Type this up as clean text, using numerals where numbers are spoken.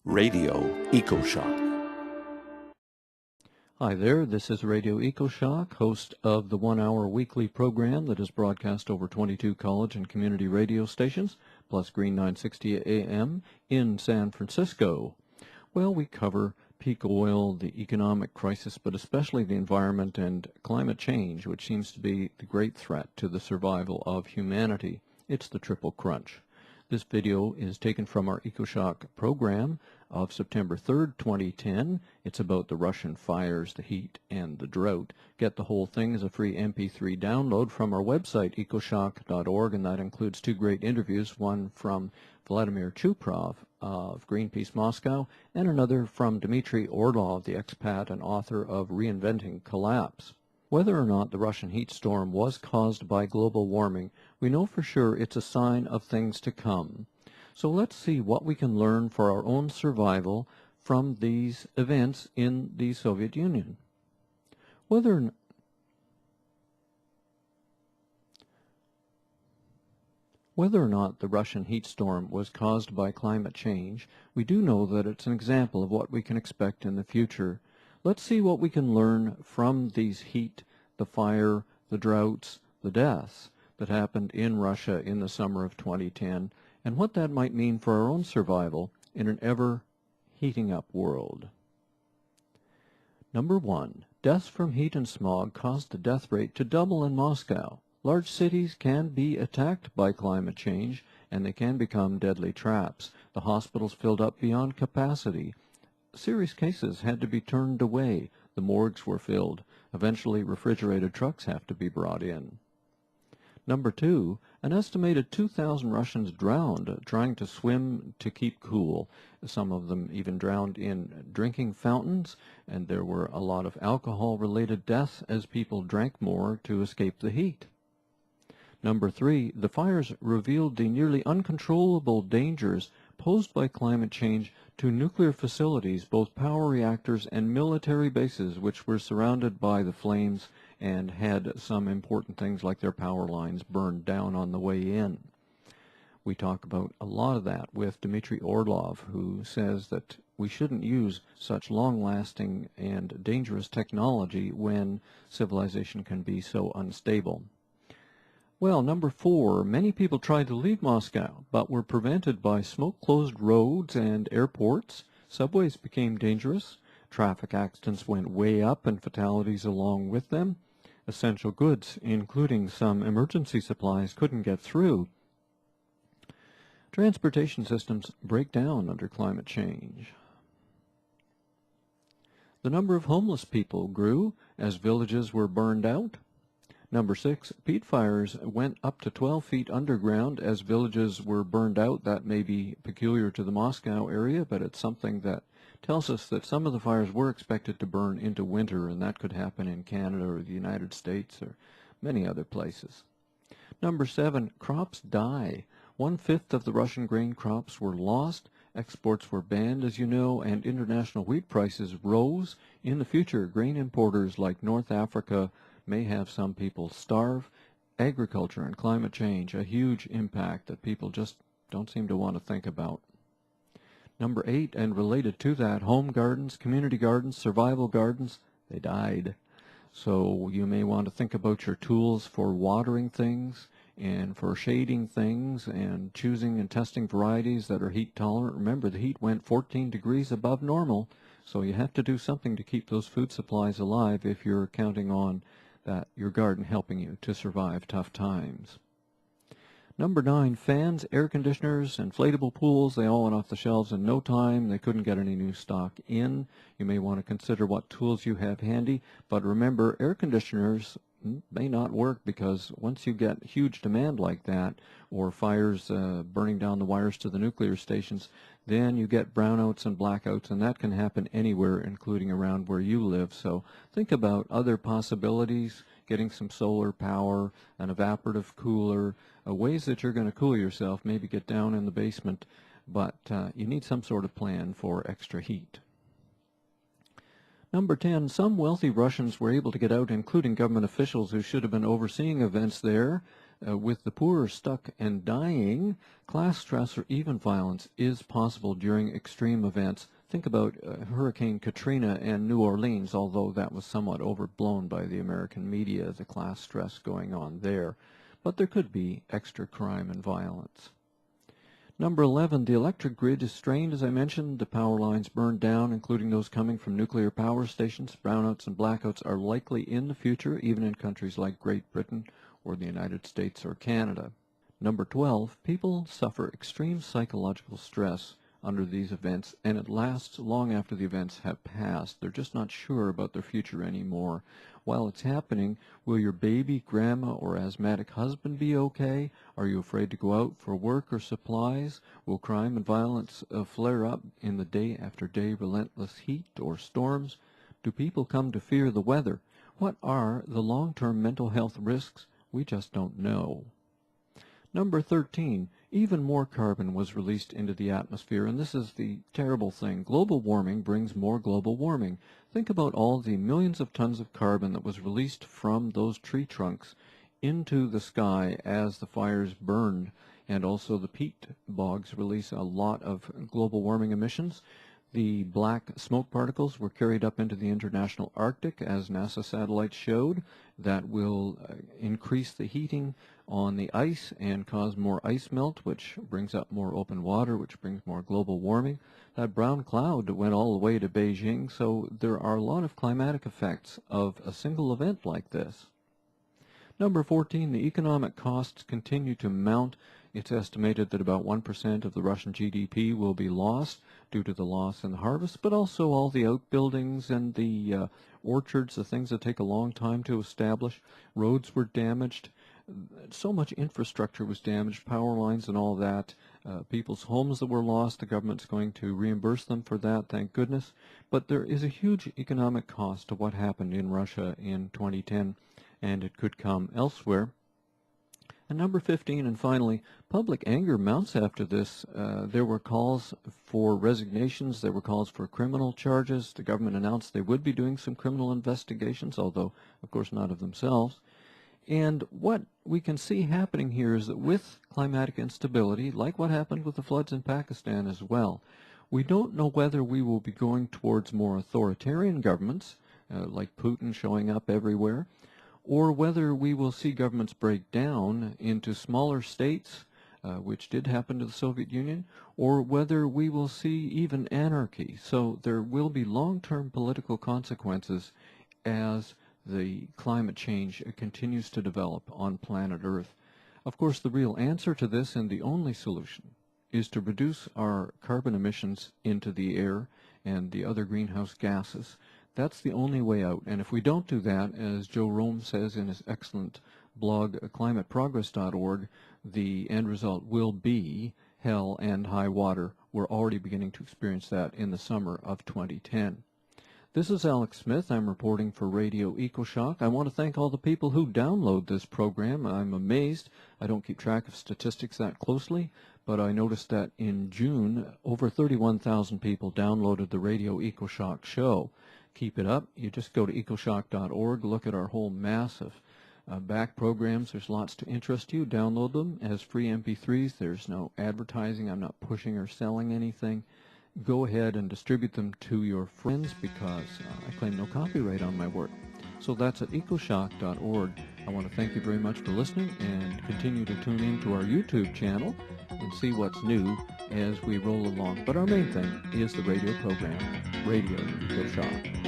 Radio Ecoshock. Hi there, this is Radio Ecoshock, host of the one-hour weekly program that is broadcast over 22 college and community radio stations, plus Green 960 AM in San Francisco. Well, we cover peak oil, the economic crisis, but especially the environment and climate change, which seems to be the great threat to the survival of humanity. It's the triple crunch. This video is taken from our Ecoshock program of September 3rd, 2010. It's about the Russian fires, the heat, and the drought. Get the whole thing as a free MP3 download from our website, ecoshock.org, and that includes two great interviews, one from Vladimir Chuprov of Greenpeace Moscow, and another from Dmitry Orlov, the expat and author of Reinventing Collapse. Whether or not the Russian heat storm was caused by global warming, we know for sure it's a sign of things to come. So let's see what we can learn for our own survival from these events in the Soviet Union. Whether or not the Russian heat storm was caused by climate change, we do know that it's an example of what we can expect in the future. Let's see what we can learn from these heat, the fire, the droughts, the deaths that happened in Russia in the summer of 2010, and what that might mean for our own survival in an ever heating up world. Number 1. Deaths from heat and smog caused the death rate to double in Moscow. Large cities can be attacked by climate change, and they can become deadly traps. The hospitals filled up beyond capacity. Serious cases had to be turned away. The morgues were filled. Eventually, refrigerated trucks have to be brought in. Number 2, an estimated 2,000 Russians drowned trying to swim to keep cool. Some of them even drowned in drinking fountains, and there were a lot of alcohol-related deaths as people drank more to escape the heat. Number 3, the fires revealed the nearly uncontrollable dangers posed by climate change to nuclear facilities, both power reactors and military bases, which were surrounded by the flames and had some important things like their power lines burned down on the way in. We talk about a lot of that with Dmitry Orlov, who says that we shouldn't use such long-lasting and dangerous technology when civilization can be so unstable. Well, number 4, many people tried to leave Moscow, but were prevented by smoke-closed roads and airports. Subways became dangerous. Traffic accidents went way up and fatalities along with them. Essential goods, including some emergency supplies, couldn't get through. Transportation systems break down under climate change. The number of homeless people grew as villages were burned out. Number 6, peat fires went up to 12 feet underground as villages were burned out. That may be peculiar to the Moscow area, but it's something that tells us that some of the fires were expected to burn into winter, and that could happen in Canada or the United States or many other places. Number 7, crops die. 1/5 of the Russian grain crops were lost. Exports were banned, as you know, and international wheat prices rose. In the future, grain importers like North Africa may have some people starve. Agriculture and climate change, a huge impact that people just don't seem to want to think about. Number 8, and related to that, home gardens, community gardens, survival gardens, they died. So you may want to think about your tools for watering things and for shading things and choosing and testing varieties that are heat tolerant. Remember, the heat went 14 degrees above normal, so you have to do something to keep those food supplies alive if you're counting on your garden helping you to survive tough times. Number 9, fans, air conditioners, inflatable pools, they all went off the shelves in no time. They couldn't get any new stock in. You may want to consider what tools you have handy, but remember, air conditioners may not work because once you get huge demand like that, or fires burning down the wires to the nuclear stations, then you get brownouts and blackouts, and that can happen anywhere, including around where you live. So think about other possibilities, getting some solar power, an evaporative cooler, ways that you're going to cool yourself, maybe get down in the basement, but you need some sort of plan for extra heat. Number 10, some wealthy Russians were able to get out, including government officials who should have been overseeing events there. With the poor stuck and dying, class stress or even violence is possible during extreme events. Think about Hurricane Katrina and New Orleans, although that was somewhat overblown by the American media, the class stress going on there. But there could be extra crime and violence. Number 11, the electric grid is strained, as I mentioned. The power lines burned down, including those coming from nuclear power stations. Brownouts and blackouts are likely in the future, even in countries like Great Britain or the United States or Canada. Number 12, people suffer extreme psychological stress under these events, and it lasts long after the events have passed. They're just not sure about their future anymore. While it's happening, will your baby, grandma, or asthmatic husband be okay? Are you afraid to go out for work or supplies? Will crime and violence flare up in the day after day relentless heat or storms? Do people come to fear the weather? What are the long-term mental health risks? We just don't know. Number 13, even more carbon was released into the atmosphere, and this is the terrible thing. Global warming brings more global warming. Think about all the millions of tons of carbon that was released from those tree trunks into the sky as the fires burned, and also the peat bogs release a lot of global warming emissions. The black smoke particles were carried up into the international Arctic, as NASA satellites showed. That will increase the heating on the ice and cause more ice melt, which brings up more open water, which brings more global warming. That brown cloud went all the way to Beijing, so there are a lot of climatic effects of a single event like this. Number 14, the economic costs continue to mount. It's estimated that about 1% of the Russian GDP will be lost due to the loss in the harvest, but also all the outbuildings and the orchards, the things that take a long time to establish. Roads were damaged. So much infrastructure was damaged, power lines and all that. People's homes that were lost, the government's going to reimburse them for that, thank goodness. But there is a huge economic cost to what happened in Russia in 2010, and it could come elsewhere. And number 15, and finally, public anger mounts after this. There were calls for resignations. There were calls for criminal charges. The government announced they would be doing some criminal investigations, although, of course, not of themselves. And what we can see happening here is that with climatic instability, like what happened with the floods in Pakistan as well, we don't know whether we will be going towards more authoritarian governments, like Putin showing up everywhere, or whether we will see governments break down into smaller states, which did happen to the Soviet Union, or whether we will see even anarchy. So there will be long-term political consequences as the climate change continues to develop on planet Earth. Of course, the real answer to this, and the only solution, is to reduce our carbon emissions into the air and the other greenhouse gases. That's the only way out. And if we don't do that, as Joe Rome says in his excellent blog, climateprogress.org, the end result will be hell and high water. We're already beginning to experience that in the summer of 2010. This is Alex Smith. I'm reporting for Radio Ecoshock. I want to thank all the people who download this program. I'm amazed. I don't keep track of statistics that closely, but I noticed that in June, over 31,000 people downloaded the Radio Ecoshock show. Keep it up. You just go to ecoshock.org, look at our whole mass of back programs. There's lots to interest you. Download them as free MP3s. There's no advertising. I'm not pushing or selling anything. Go ahead and distribute them to your friends because I claim no copyright on my work. So that's at ecoshock.org. I want to thank you very much for listening and continue to tune in to our YouTube channel and see what's new as we roll along. But our main thing is the radio program, Radio Ecoshock.